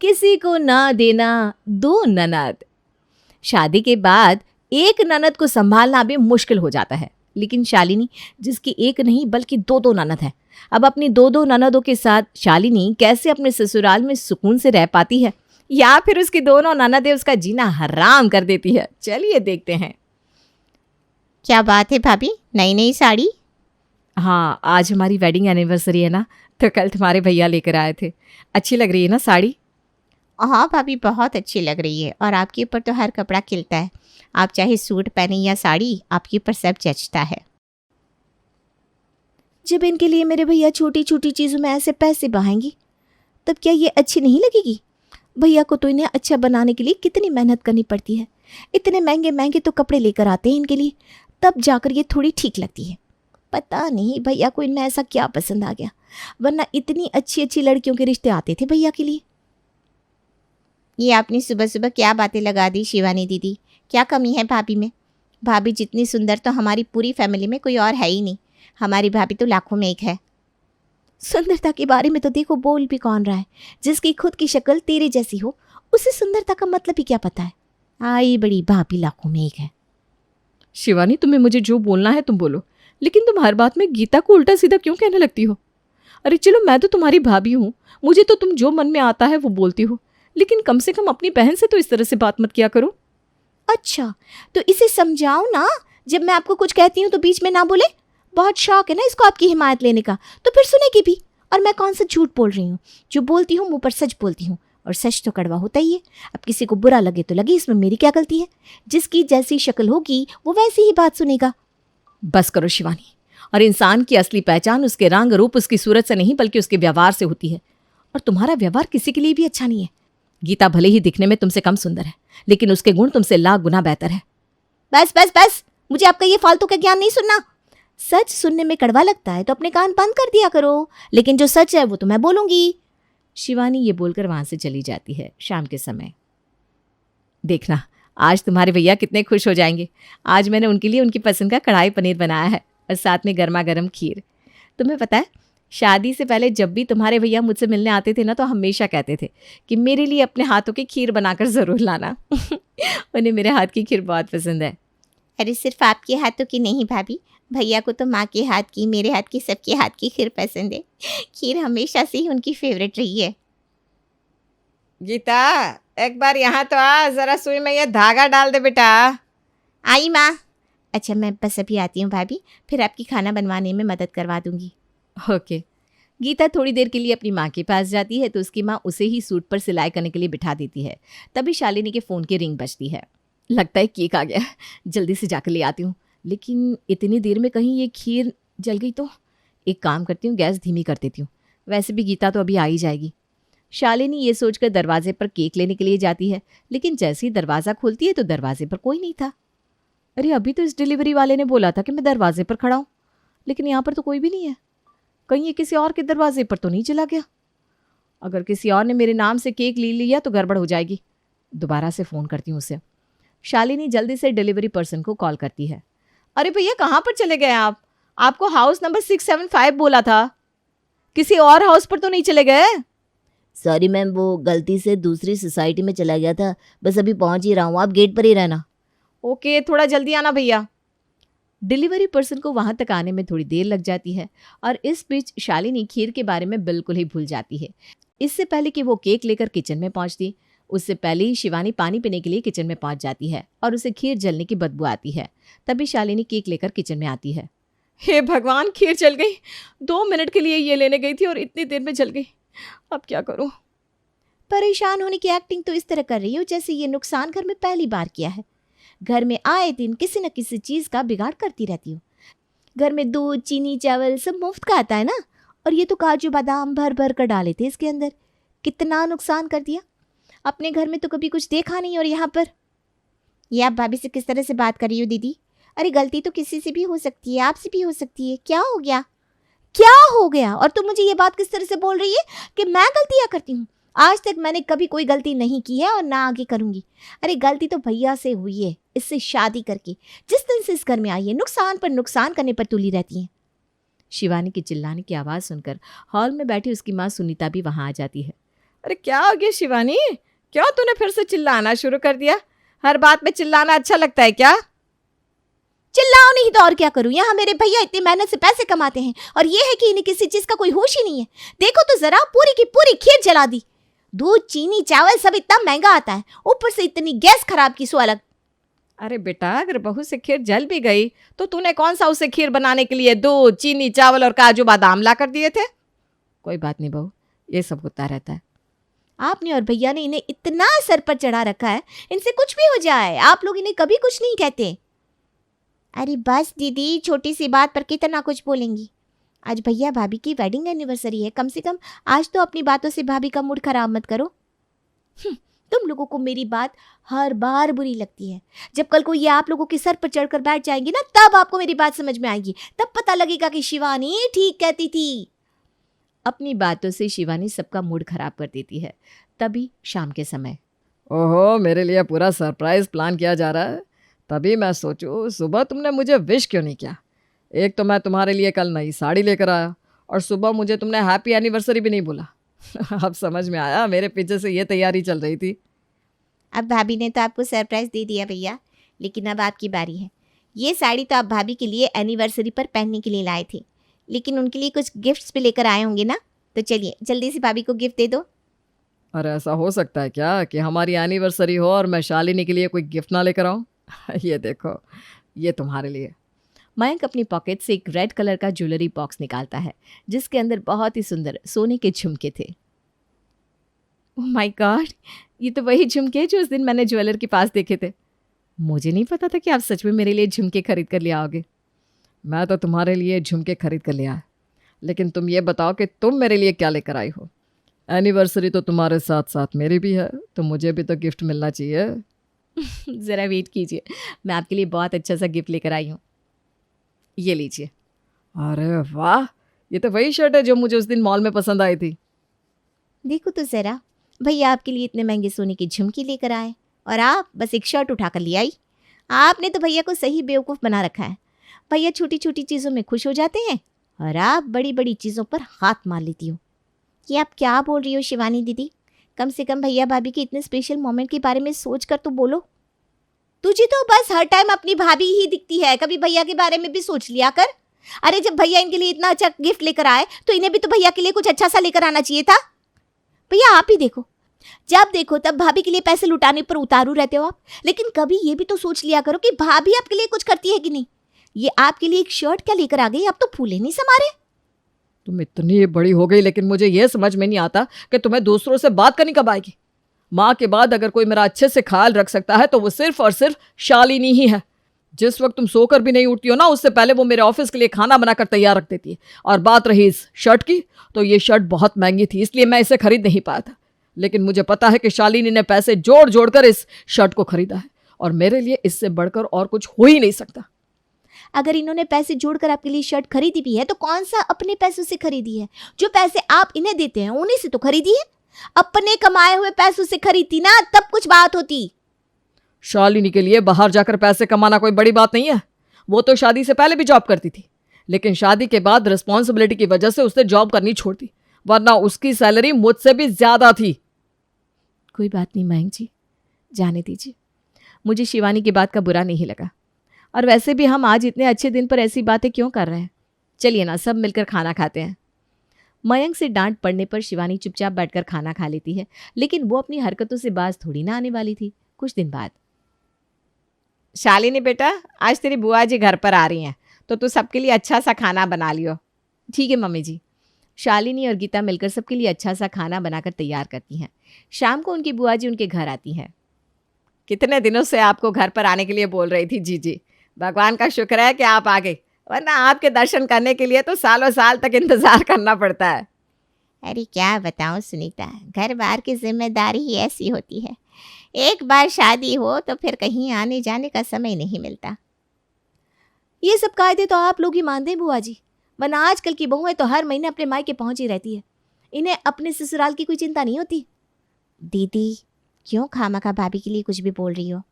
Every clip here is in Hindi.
किसी को ना देना दो ननद। शादी के बाद एक ननद को संभालना भी मुश्किल हो जाता है, लेकिन शालिनी, जिसकी एक नहीं बल्कि दो दो ननद है, अब अपनी दो दो ननदों के साथ शालिनी कैसे अपने ससुराल में सुकून से रह पाती है, या फिर उसकी दोनों ननदें उसका जीना हराम कर देती है। चलिए देखते हैं। क्या बात है भाभी, नई नई साड़ी? हाँ, आज हमारी वेडिंग एनिवर्सरी है ना, तो कल तुम्हारे भैया लेकर आए थे। अच्छी लग रही है ना साड़ी? हाँ भाभी, बहुत अच्छी लग रही है। और आपके ऊपर तो हर कपड़ा खिलता है। आप चाहे सूट पहने या साड़ी, आपके ऊपर सब जचता है। जब इनके लिए मेरे भैया छोटी छोटी चीज़ों में ऐसे पैसे बहाएंगी, तब क्या ये अच्छी नहीं लगेगी? भैया को तो इन्हें अच्छा बनाने के लिए कितनी मेहनत करनी पड़ती है। इतने महंगे महंगे तो कपड़े लेकर आते हैं इनके लिए, तब जाकर ये थोड़ी ठीक लगती है। पता नहीं भैया को इनमें ऐसा क्या पसंद आ गया, वरना इतनी अच्छी अच्छी लड़कियों के रिश्ते आते थे भैया के लिए। ये आपने सुबह सुबह क्या बातें लगा दी शिवानी दीदी? क्या कमी है भाभी में? भाभी जितनी सुंदर तो हमारी पूरी फैमिली में कोई और है ही नहीं। हमारी भाभी तो लाखों में एक है। सुंदरता के बारे में तो देखो बोल भी कौन रहा है। जिसकी खुद की शक्ल तेरे जैसी हो, उसे सुंदरता का मतलब ही क्या पता है। आई बड़ी भाभी लाखों में एक है। शिवानी, तुम्हें मुझे जो बोलना है तुम बोलो, लेकिन तुम हर बात में गीता को उल्टा सीधा क्यों कहने लगती हो? अरे चलो, मैं तो तुम्हारी भाभी हूँ, मुझे तो तुम जो मन में आता है वो बोलती हो, लेकिन कम से कम अपनी बहन से तो इस तरह से बात मत किया करो। अच्छा, तो इसे समझाओ ना, जब मैं आपको कुछ कहती हूँ तो बीच में ना बोले। बहुत शौक है ना इसको आपकी हिमायत लेने का, तो फिर सुनेगी भी। और मैं कौन सा झूठ बोल रही हूँ? जो बोलती हूँ मुंह पर सच बोलती हूँ, और सच तो कड़वा होता ही है। अब किसी को बुरा लगे तो लगे, इसमें मेरी क्या गलती है? जिसकी जैसी शक्ल होगी वो वैसी ही बात सुनेगा। बस करो शिवानी। और इंसान की असली पहचान उसके रंग रूप, उसकी सूरत से नहीं बल्कि उसके व्यवहार से होती है। और तुम्हारा व्यवहार किसी के लिए भी अच्छा नहीं है। गीता भले ही दिखने में तुमसे कम सुंदर है, लेकिन उसके गुण तुमसे लाख गुना बेहतर है। बस बस बस, मुझे आपका ये फालतू का ज्ञान नहीं सुनना। सच सुनने में कड़वा लगता है तो अपने कान बंद कर दिया करो, लेकिन जो सच है वो तो मैं बोलूंगी। शिवानी ये बोलकर वहां से चली जाती है। शाम के समय, देखना आज तुम्हारे भैया कितने खुश हो जाएंगे। आज मैंने उनके लिए उनकी पसंद का कढ़ाई पनीर बनाया है, और साथ में गर्मा गर्म खीर। तुम्हें पता है, शादी से पहले जब भी तुम्हारे भैया मुझसे मिलने आते थे ना, तो हमेशा कहते थे कि मेरे लिए अपने हाथों की खीर बनाकर ज़रूर लाना। उन्हें मेरे हाथ की खीर बहुत पसंद है। अरे सिर्फ आपके हाथों की नहीं भाभी, भैया को तो माँ के हाथ की, मेरे हाथ की, सबके हाथ की खीर पसंद है। खीर हमेशा से ही उनकी फेवरेट रही है। गीता, एक बार यहाँ तो आ, जरा सुई में ये धागा डाल दे बेटा। आई माँ। अच्छा मैं बस अभी आती हूँ भाभी, फिर आपकी खाना बनवाने में मदद करवा दूंगी। ओके। गीता थोड़ी देर के लिए अपनी माँ के पास जाती है, तो उसकी माँ उसे ही सूट पर सिलाई करने के लिए बिठा देती है। तभी शालिनी के फ़ोन की रिंग बजती है। लगता है केक आ गया, जल्दी से जाकर ले आती हूँ। लेकिन इतनी देर में कहीं ये खीर जल गई तो? एक काम करती हूँ, गैस धीमी कर देती हूँ। वैसे भी गीता तो अभी आ ही जाएगी। शालिनी ये सोचकर दरवाजे पर केक लेने के लिए जाती है, लेकिन जैसे ही दरवाज़ा खोलती है तो दरवाजे पर कोई नहीं था। अरे अभी तो इस डिलीवरी वाले ने बोला था कि मैं दरवाजे पर खड़ा हूँ, लेकिन यहाँ पर तो कोई भी नहीं है। कहीं ये किसी और के दरवाजे पर तो नहीं चला गया? अगर किसी और ने मेरे नाम से केक ले लिया तो गड़बड़ हो जाएगी। दोबारा से फ़ोन करती हूँ उसे। शालिनी जल्दी से डिलीवरी पर्सन को कॉल करती है। अरे भैया, कहाँ पर चले गए आप? आपको हाउस नंबर 675 बोला था, किसी और हाउस पर तो नहीं चले गए? सॉरी मैम, वो गलती से दूसरी सोसाइटी में चला गया था। बस अभी पहुंच ही रहा हूँ, आप गेट पर ही रहना। ओके, थोड़ा जल्दी आना भैया। डिलीवरी पर्सन को वहां तक आने में थोड़ी देर लग जाती है, और इस बीच शालिनी खीर के बारे में बिल्कुल ही भूल जाती है। इससे पहले कि वो केक लेकर किचन में पहुंचती, उससे पहले ही शिवानी पानी पीने के लिए किचन में पहुंच जाती है, और उसे खीर जलने की बदबू आती है। तभी शालिनी केक लेकर किचन में आती है। हे भगवान, खीर जल गई। 2 मिनट के लिए ये लेने गई थी और इतनी देर में जल गई। अब क्या करूं? परेशान होने की एक्टिंग तो इस तरह कर रही हो जैसे ये नुकसान घर में पहली बार किया है। घर में आए दिन किसी न किसी चीज़ का बिगाड़ करती रहती हो। घर में दूध, चीनी, चावल सब मुफ्त का आता है ना, और ये तो काजू बादाम भर भर कर डाले थे इसके अंदर। कितना नुकसान कर दिया। अपने घर में तो कभी कुछ देखा नहीं, और यहाँ पर ये आप भाभी से किस तरह से बात कर रही हो दीदी? अरे गलती तो किसी से भी हो सकती है, आपसे भी हो सकती है। क्या हो गया? क्या हो गया? और तुम मुझे ये बात किस तरह से बोल रही है कि मैं गलतियाँ करती हूँ? आज तक मैंने कभी कोई गलती नहीं की है और ना आगे करूँगी। अरे गलती तो भैया से हुई है, इससे शादी करके। जिस दिन से इस घर में आई है, नुकसान पर नुकसान करने पर तुली रहती है। शिवानी की चिल्लाने की आवाज़ सुनकर हॉल में बैठी उसकी माँ सुनीता भी वहाँ आ जाती है। अरे क्या हो गया शिवानी, क्यों तूने फिर से चिल्लाना शुरू कर दिया? हर बात में चिल्लाना अच्छा लगता है क्या? चिल्लाओ नहीं तो और क्या करूं? यहाँ मेरे भैया इतनी मेहनत से पैसे कमाते हैं और ये है कि इन्हें किसी चीज का कोई होश ही नहीं है। देखो तो जरा, पूरी की पूरी खीर जला दी। दूध, चीनी, चावल सब इतना महंगा आता है, ऊपर से इतनी गैस खराब की सो अलग। अरे बेटा, अगर बहू से खीर जल भी गई तो तूने कौन सा उसे खीर बनाने के लिए दूध, चीनी, चावल और काजू बादाम ला कर दिए थे? कोई बात नहीं बहू, ये सब होता रहता है। आपने और भैया ने इन्हें इतना सर पर चढ़ा रखा है, इनसे कुछ भी हो जाए आप लोग इन्हें कभी कुछ नहीं कहते। अरे बस दीदी, छोटी सी बात पर कितना कुछ बोलेंगी। आज भैया भाभी की वेडिंग एनिवर्सरी है, कम से कम आज तो अपनी बातों से भाभी का मूड खराब मत करो। तुम लोगों को मेरी बात हर बार बुरी लगती है। जब कल को ये आप लोगों के सर पर चढ़कर बैठ जाएंगी ना, तब आपको मेरी बात समझ में आएगी, तब पता लगेगा कि शिवानी ठीक कहती थी। अपनी बातों से शिवानी सबका मूड खराब कर देती है। तभी शाम के समय, ओहो, मेरे लिए पूरा सरप्राइज प्लान किया जा रहा है। तभी मैं सोचूं, सुबह तुमने मुझे विश क्यों नहीं किया? एक तो मैं तुम्हारे लिए कल नई साड़ी लेकर आया और सुबह मुझे तुमने हैप्पी एनिवर्सरी भी नहीं बोला। अब समझ में आया, मेरे पीछे से ये तैयारी चल रही थी। अब भाभी ने तो आपको सरप्राइज दे दिया भैया, लेकिन अब आपकी बारी है। ये साड़ी तो आप भाभी के लिए एनिवर्सरी पर पहनने के लिए लाए थे, लेकिन उनके लिए कुछ गिफ्ट्स भी लेकर आए होंगे ना, तो चलिए जल्दी से भाभी को गिफ्ट दे दो। अरे ऐसा हो सकता है क्या कि हमारी एनिवर्सरी हो और मैं शालिनी के लिए कोई गिफ्ट ना लेकर आऊँ? ये देखो, ये तुम्हारे लिए। मयंक अपनी पॉकेट से एक रेड कलर का ज्वेलरी बॉक्स निकालता है जिसके अंदर बहुत ही सुंदर सोने के झुमके थे। ओह माय गॉड, ये तो वही झुमके जो उस दिन मैंने ज्वेलर के पास देखे थे। मुझे नहीं पता था कि आप सच में मेरे लिए झुमके खरीद कर ले आओगे। मैं तो तुम्हारे लिए झुमके खरीद कर ले आया, लेकिन तुम ये बताओ कि तुम मेरे लिए क्या लेकर आई हो? एनिवर्सरी तो तुम्हारे साथ साथ मेरी भी है, तो मुझे भी तो गिफ्ट मिलना चाहिए। ज़रा वेट कीजिए, मैं आपके लिए बहुत अच्छा सा गिफ्ट लेकर आई हूँ। ये लीजिए। अरे वाह, ये तो वही शर्ट है जो मुझे उस दिन मॉल में पसंद आई थी। देखो तो जरा, भैया आपके लिए इतने महंगे सोने की झुमकी लेकर आए और आप बस एक शर्ट उठाकर ले आई। आपने तो भैया को सही बेवकूफ़ बना रखा है। भैया छोटी छोटी चीज़ों में खुश हो जाते हैं और आप बड़ी बड़ी चीज़ों पर हाथ मार लेती हो। ये आप क्या बोल रही हो शिवानी दीदी? कम से कम भैया भाभी के इतने स्पेशल मोमेंट के बारे में सोच कर तो बोलो। तुझे तो बस हर टाइम अपनी भाभी ही दिखती है, कभी भैया के बारे में भी सोच लिया कर। अरे जब भैया इनके लिए इतना अच्छा गिफ्ट लेकर आए तो इन्हें भी तो भैया के लिए कुछ अच्छा सा लेकर आना चाहिए था। भैया आप ही देखो, जब देखो तब भाभी के लिए पैसे लुटाने पर उतारू रहते हो आप, लेकिन कभी ये भी तो सोच लिया करो कि भाभी आपके लिए कुछ करती है कि नहीं। ये आपके लिए एक शर्ट क्या लेकर आ गई, आप तो फूले नहीं समा रहे। तुम इतनी बड़ी हो गई, लेकिन मुझे यह समझ में नहीं आता कि तुम्हें दूसरों से बात करनी कब आएगी। माँ के बाद अगर कोई मेरा अच्छे से ख्याल रख सकता है तो वो सिर्फ और सिर्फ शालिनी ही है। जिस वक्त तुम सोकर भी नहीं उठती हो ना, उससे पहले वो मेरे ऑफिस के लिए खाना बनाकर तैयार रख देती है। और बात रही इस शर्ट की, तो ये शर्ट बहुत महंगी थी, इसलिए मैं इसे खरीद नहीं पाया था। लेकिन मुझे पता है कि शालिनी ने पैसे जोड़ जोड़ कर इस शर्ट को खरीदा है, और मेरे लिए इससे बढ़कर और कुछ हो ही नहीं सकता। अगर इन्होंने पैसे जोड़कर आपके लिए शर्ट खरीदी भी है तो कौन सा अपने पैसों से खरीदी है? जो पैसे आप इन्हें देते हैं उन्हीं से तो खरीदी है। अपने कमाए हुए पैसों से खरीदती ना, तब कुछ बात होती। शालिनी के लिए बाहर जाकर पैसे कमाना कोई बड़ी बात नहीं है। वो तो शादी से पहले भी जॉब करती थी, लेकिन शादी के बाद रिस्पॉन्सिबिलिटी की वजह से उसने जॉब करनी छोड़ दी, वरना उसकी सैलरी मुझसे भी ज्यादा थी। कोई बात नहीं मयंक जी, जाने दीजिए। मुझे शिवानी की बात का बुरा नहीं लगा, और वैसे भी हम आज इतने अच्छे दिन पर ऐसी बातें क्यों कर रहे हैं। चलिए ना, सब मिलकर खाना खाते हैं। मयंक से डांट पड़ने पर शिवानी चुपचाप बैठकर खाना खा लेती है, लेकिन वो अपनी हरकतों से बाज थोड़ी ना आने वाली थी। कुछ दिन बाद, शालिनी बेटा, आज तेरी बुआ जी घर पर आ रही हैं, तो तू सबके लिए अच्छा सा खाना बना लियो। ठीक है मम्मी जी। शालिनी और गीता मिलकर सबके लिए अच्छा सा खाना बनाकर तैयार करती हैं। शाम को उनकी बुआ जी उनके घर आती हैं। कितने दिनों से आपको घर पर आने के लिए बोल रही थी जीजी। भगवान का शुक्र है कि आप आ गए, वरना आपके दर्शन करने के लिए तो सालों साल तक इंतजार करना पड़ता है। अरे क्या बताऊं सुनीता, घर बार की जिम्मेदारी ही ऐसी होती है। एक बार शादी हो तो फिर कहीं आने जाने का समय नहीं मिलता। ये सब कायदे तो आप लोग ही मानते हैं बुआ जी, वरना आजकल की बहुएं तो हर महीने अपने मायके पहुंची रहती है। इन्हें अपने ससुराल की कोई चिंता नहीं होती। दीदी क्यों खामखा भाभी के लिए कुछ भी बोल रही हो?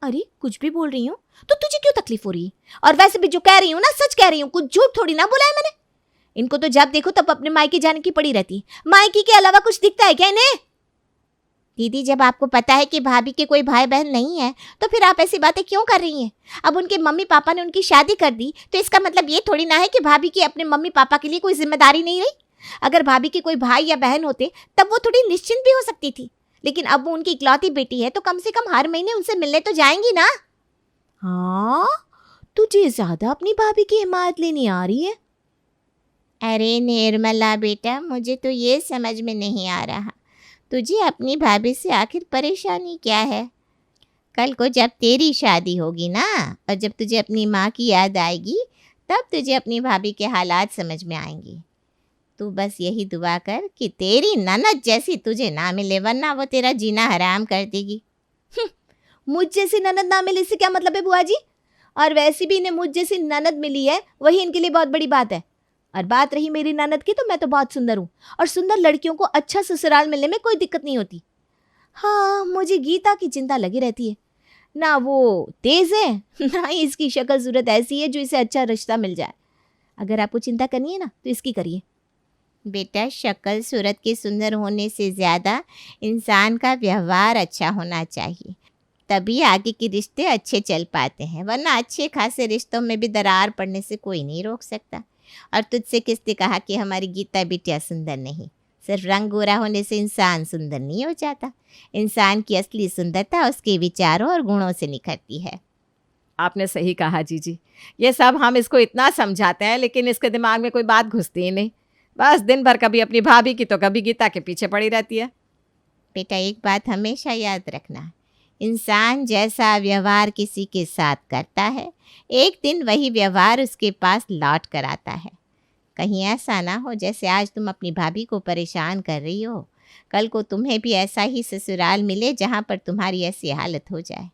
अरे कुछ भी बोल रही हूँ तो तुझे क्यों तकलीफ हो रही है? और वैसे भी जो कह रही हूँ ना, सच कह रही हूँ, कुछ झूठ थोड़ी ना बोला है मैंने। इनको तो जब देखो तब अपने मायके जाने की पड़ी रहती है। मायके के अलावा कुछ दिखता है क्या इन्हें? दीदी, जब आपको पता है कि भाभी के कोई भाई बहन नहीं है तो फिर आप ऐसी बातें क्यों कर रही हैं? अब उनके मम्मी पापा ने उनकी शादी कर दी तो इसका मतलब ये थोड़ी ना है कि भाभी की अपने मम्मी पापा के लिए कोई जिम्मेदारी नहीं रही। अगर भाभी के कोई भाई या बहन होते तब वो थोड़ी निश्चिंत भी हो सकती थी, लेकिन अब वो उनकी इकलौती बेटी है तो कम से कम हर महीने उनसे मिलने तो जाएंगी ना। हाँ, तुझे ज्यादा अपनी भाभी की हिमायत लेनी आ रही है। अरे निर्मला बेटा, मुझे तो ये समझ में नहीं आ रहा तुझे अपनी भाभी से आखिर परेशानी क्या है। कल को जब तेरी शादी होगी ना और जब तुझे अपनी माँ की याद आएगी तब तुझे अपनी भाभी के हालात समझ में आएंगी। तू बस यही दुआ कर कि तेरी ननद जैसी तुझे ना मिले, वरना वो तेरा जीना हराम कर देगी। मुझ जैसी ननद ना मिले से क्या मतलब है बुआ जी? और वैसे भी इन्हें मुझ जैसी ननद मिली है, वही इनके लिए बहुत बड़ी बात है। और बात रही मेरी ननद की, तो मैं तो बहुत सुंदर हूँ और सुंदर लड़कियों को अच्छा ससुराल मिलने में कोई दिक्कत नहीं होती। हाँ, मुझे गीता की चिंता लगी रहती है। ना वो तेज है, ना ही इसकी शक्ल सूरत ऐसी है जो इसे अच्छा रिश्ता मिल जाए। अगर आपको चिंता करनी है ना तो इसकी करिए। बेटा, शक्ल सूरत के सुंदर होने से ज़्यादा इंसान का व्यवहार अच्छा होना चाहिए, तभी आगे के रिश्ते अच्छे चल पाते हैं, वरना अच्छे खासे रिश्तों में भी दरार पड़ने से कोई नहीं रोक सकता। और तुझसे किसने कहा कि हमारी गीता बिटिया सुंदर नहीं? सिर्फ रंग गोरा होने से इंसान सुंदर नहीं हो जाता। इंसान की असली सुंदरता उसके विचारों और गुणों से निखरती है। आपने सही कहा जीजी। ये सब हम इसको इतना समझाते हैं लेकिन इसके दिमाग में कोई बात घुसती ही नहीं। बस दिन भर कभी अपनी भाभी की तो कभी गीता के पीछे पड़ी रहती है। बेटा, एक बात हमेशा याद रखना, इंसान जैसा व्यवहार किसी के साथ करता है, एक दिन वही व्यवहार उसके पास लौट कर आता है। कहीं ऐसा ना हो जैसे आज तुम अपनी भाभी को परेशान कर रही हो, कल को तुम्हें भी ऐसा ही ससुराल मिले जहाँ पर तुम्हारी ऐसी हालत हो जाए।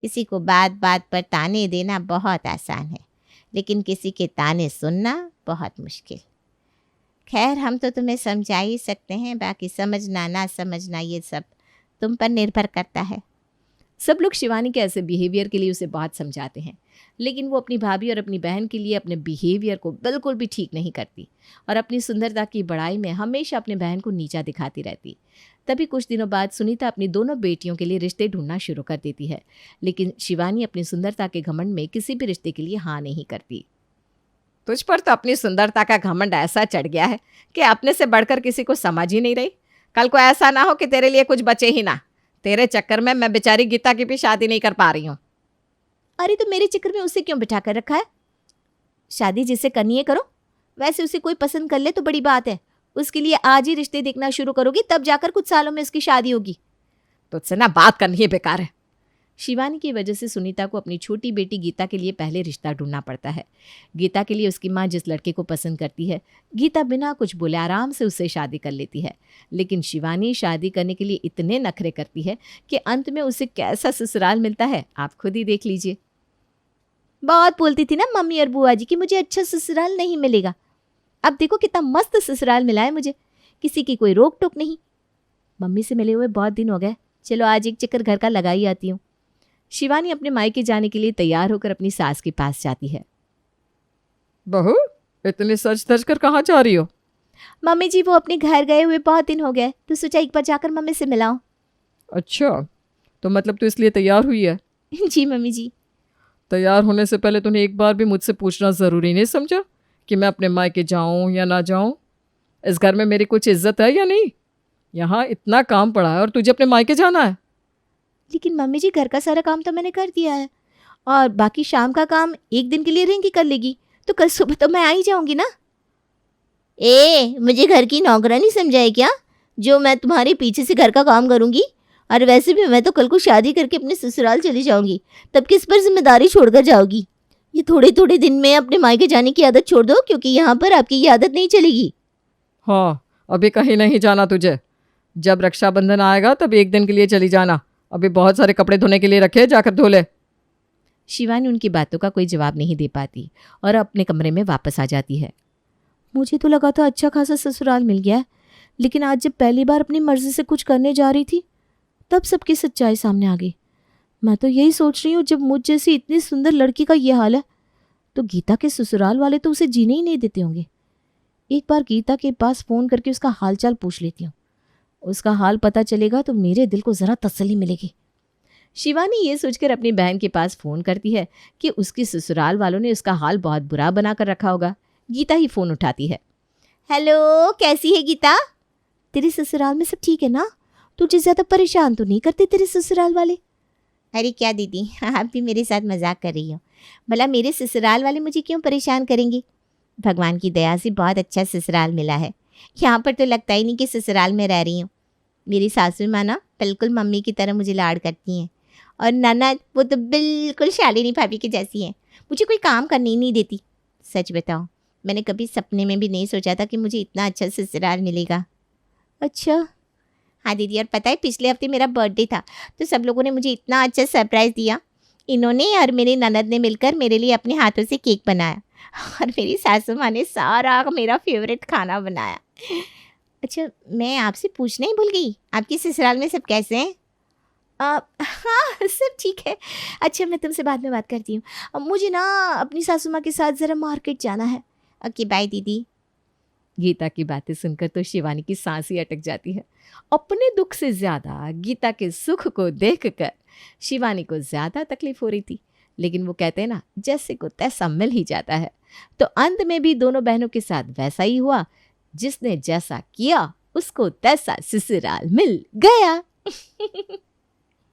किसी को बात बात पर ताने देना बहुत आसान है, लेकिन किसी के ताने सुनना बहुत मुश्किल। खैर, हम तो तुम्हें समझा ही सकते हैं, बाकी समझना ना समझना ये सब तुम पर निर्भर करता है। सब लोग शिवानी के ऐसे बिहेवियर के लिए उसे बहुत समझाते हैं, लेकिन वो अपनी भाभी और अपनी बहन के लिए अपने बिहेवियर को बिल्कुल भी ठीक नहीं करती और अपनी सुंदरता की बड़ाई में हमेशा अपने बहन को नीचा दिखाती रहती। तभी कुछ दिनों बाद सुनीता अपनी दोनों बेटियों के लिए रिश्ते ढूंढना शुरू कर देती है, लेकिन शिवानी अपनी सुंदरता के घमंड में किसी भी रिश्ते के लिए हाँ नहीं करती। तुझ पर तो अपनी सुंदरता का घमंड ऐसा चढ़ गया है कि अपने से बढ़कर किसी को समझ ही नहीं रही। कल को ऐसा ना हो कि तेरे लिए कुछ बचे ही ना। तेरे चक्कर में मैं बेचारी गीता की भी शादी नहीं कर पा रही हूँ। अरे, तो मेरे चक्कर में उसे क्यों बिठा कर रखा है? शादी जिससे करनी है करो, वैसे उसे कोई पसंद कर ले तो बड़ी बात है। उसके लिए आज ही रिश्ते देखना शुरू करोगी, तब जाकर कुछ सालों में उसकी शादी होगी। तुझसे ना बात करनी ही बेकार है। शिवानी की वजह से सुनीता को अपनी छोटी बेटी गीता के लिए पहले रिश्ता ढूंढना पड़ता है। गीता के लिए उसकी माँ जिस लड़के को पसंद करती है, गीता बिना कुछ बोले आराम से उससे शादी कर लेती है, लेकिन शिवानी शादी करने के लिए इतने नखरे करती है कि अंत में उसे कैसा ससुराल मिलता है आप खुद ही देख लीजिए। बहुत बोलती थी ना मम्मी और बुआ जी कि मुझे अच्छा ससुराल नहीं मिलेगा। अब देखो कितना मस्त ससुराल मिला है मुझे, किसी की कोई रोक टोक नहीं। मम्मी से मिले हुए बहुत दिन हो गए, चलो आज एक चक्कर घर का लगा ही आती हूँ। शिवानी अपने मायके जाने के लिए तैयार होकर अपनी सास के पास जाती है। बहू, इतनी सज धज कर कहाँ जा रही हो? मम्मी जी, वो अपने घर गए हुए बहुत दिन हो गए, तो सोचा एक बार जाकर मम्मी से मिलाऊं। अच्छा, तो मतलब तू इसलिए तैयार हुई है? जी मम्मी जी। तैयार होने से पहले तूने एक बार भी मुझसे पूछना ज़रूरी नहीं समझा कि मैं अपने मायके जाऊं या ना जाऊं? इस घर में मेरी कुछ इज्जत है या नहीं? यहाँ इतना काम पड़ा है और तुझे अपने मायके जाना है। लेकिन मम्मी जी, घर का सारा काम तो मैंने कर दिया है, और बाकी शाम का काम एक दिन के लिए रिंकी कर लेगी, तो कल सुबह तो मैं आ ही जाऊंगी ना। मुझे घर की नौकरानी समझाए क्या, जो मैं तुम्हारे पीछे से घर का काम करूंगी? और वैसे भी मैं तो कल को शादी करके अपने ससुराल चली जाऊंगी, तब किस पर जिम्मेदारी छोड़कर जाओगी? ये थोड़े थोड़े दिन में अपने मायके जाने की आदत छोड़ दो, क्योंकि यहाँ पर आपकी ये आदत नहीं चलेगी। हाँ, अभी कहीं नहीं जाना तुझे। जब रक्षाबंधन आएगा तब एक दिन के लिए चली जाना। अभी बहुत सारे कपड़े धोने के लिए रखे, जाकर धो ले। शिवानी उनकी बातों का कोई जवाब नहीं दे पाती और अपने कमरे में वापस आ जाती है। मुझे तो लगा था अच्छा खासा ससुराल मिल गया है, लेकिन आज जब पहली बार अपनी मर्जी से कुछ करने जा रही थी तब सबकी सच्चाई सामने आ गई। मैं तो यही सोच रही हूँ, जब मुझ जैसी इतनी सुंदर लड़की का ये हाल है तो गीता के ससुराल वाले तो उसे जीने ही नहीं देते होंगे। एक बार गीता के पास फ़ोन करके उसका हालचाल पूछ लेती हूँ। उसका हाल पता चलेगा तो मेरे दिल को ज़रा तसल्ली मिलेगी। शिवानी ये सोचकर अपनी बहन के पास फ़ोन करती है कि उसकी ससुराल वालों ने उसका हाल बहुत बुरा बना कर रखा होगा। गीता ही फ़ोन उठाती है। हेलो, कैसी है गीता? तेरे ससुराल में सब ठीक है ना? तुझे ज़्यादा परेशान तो नहीं करते तेरे ससुराल वाले? अरे क्या दीदी, आप भी मेरे साथ मजाक कर रही हो। भला मेरे ससुराल वाले मुझे क्यों परेशान करेंगे? भगवान की दया से बहुत अच्छा ससुराल मिला है। यहाँ पर तो लगता ही नहीं कि ससुराल में रह रही हूँ। मेरी सासू माँ ना बिल्कुल मम्मी की तरह मुझे लाड करती हैं, और ननद वो तो बिल्कुल शालिनी भाभी की जैसी हैं। मुझे कोई काम करने ही नहीं देती। सच बताओ, मैंने कभी सपने में भी नहीं सोचा था कि मुझे इतना अच्छा ससुराल मिलेगा। अच्छा। हाँ दीदी, और पता है पिछले हफ्ते मेरा बर्थडे था, तो सब लोगों ने मुझे इतना अच्छा सरप्राइज़ दिया। इन्होंने और मेरी ननद ने मिलकर मेरे लिए अपने हाथों से केक बनाया, और मेरी सासू माँ ने सारा मेरा फेवरेट खाना बनाया। अच्छा, मैं आपसे पूछना ही भूल गई, आपके ससुराल में सब कैसे हैं? हाँ, सब ठीक है। अच्छा, मैं तुमसे बाद में बात करती हूँ। अब मुझे ना अपनी सासू माँ के साथ ज़रा मार्केट जाना है। ओके, बाय दीदी। गीता की बातें सुनकर तो शिवानी की सांस ही अटक जाती है। अपने दुख से ज़्यादा गीता के सुख को देखकर शिवानी को ज़्यादा तकलीफ हो रही थी। लेकिन वो कहते हैं ना, जैसे को तैसा मिल ही जाता है। तो अंत में भी दोनों बहनों के साथ वैसा ही हुआ। जिसने जैसा किया उसको तैसा ससुराल मिल गया।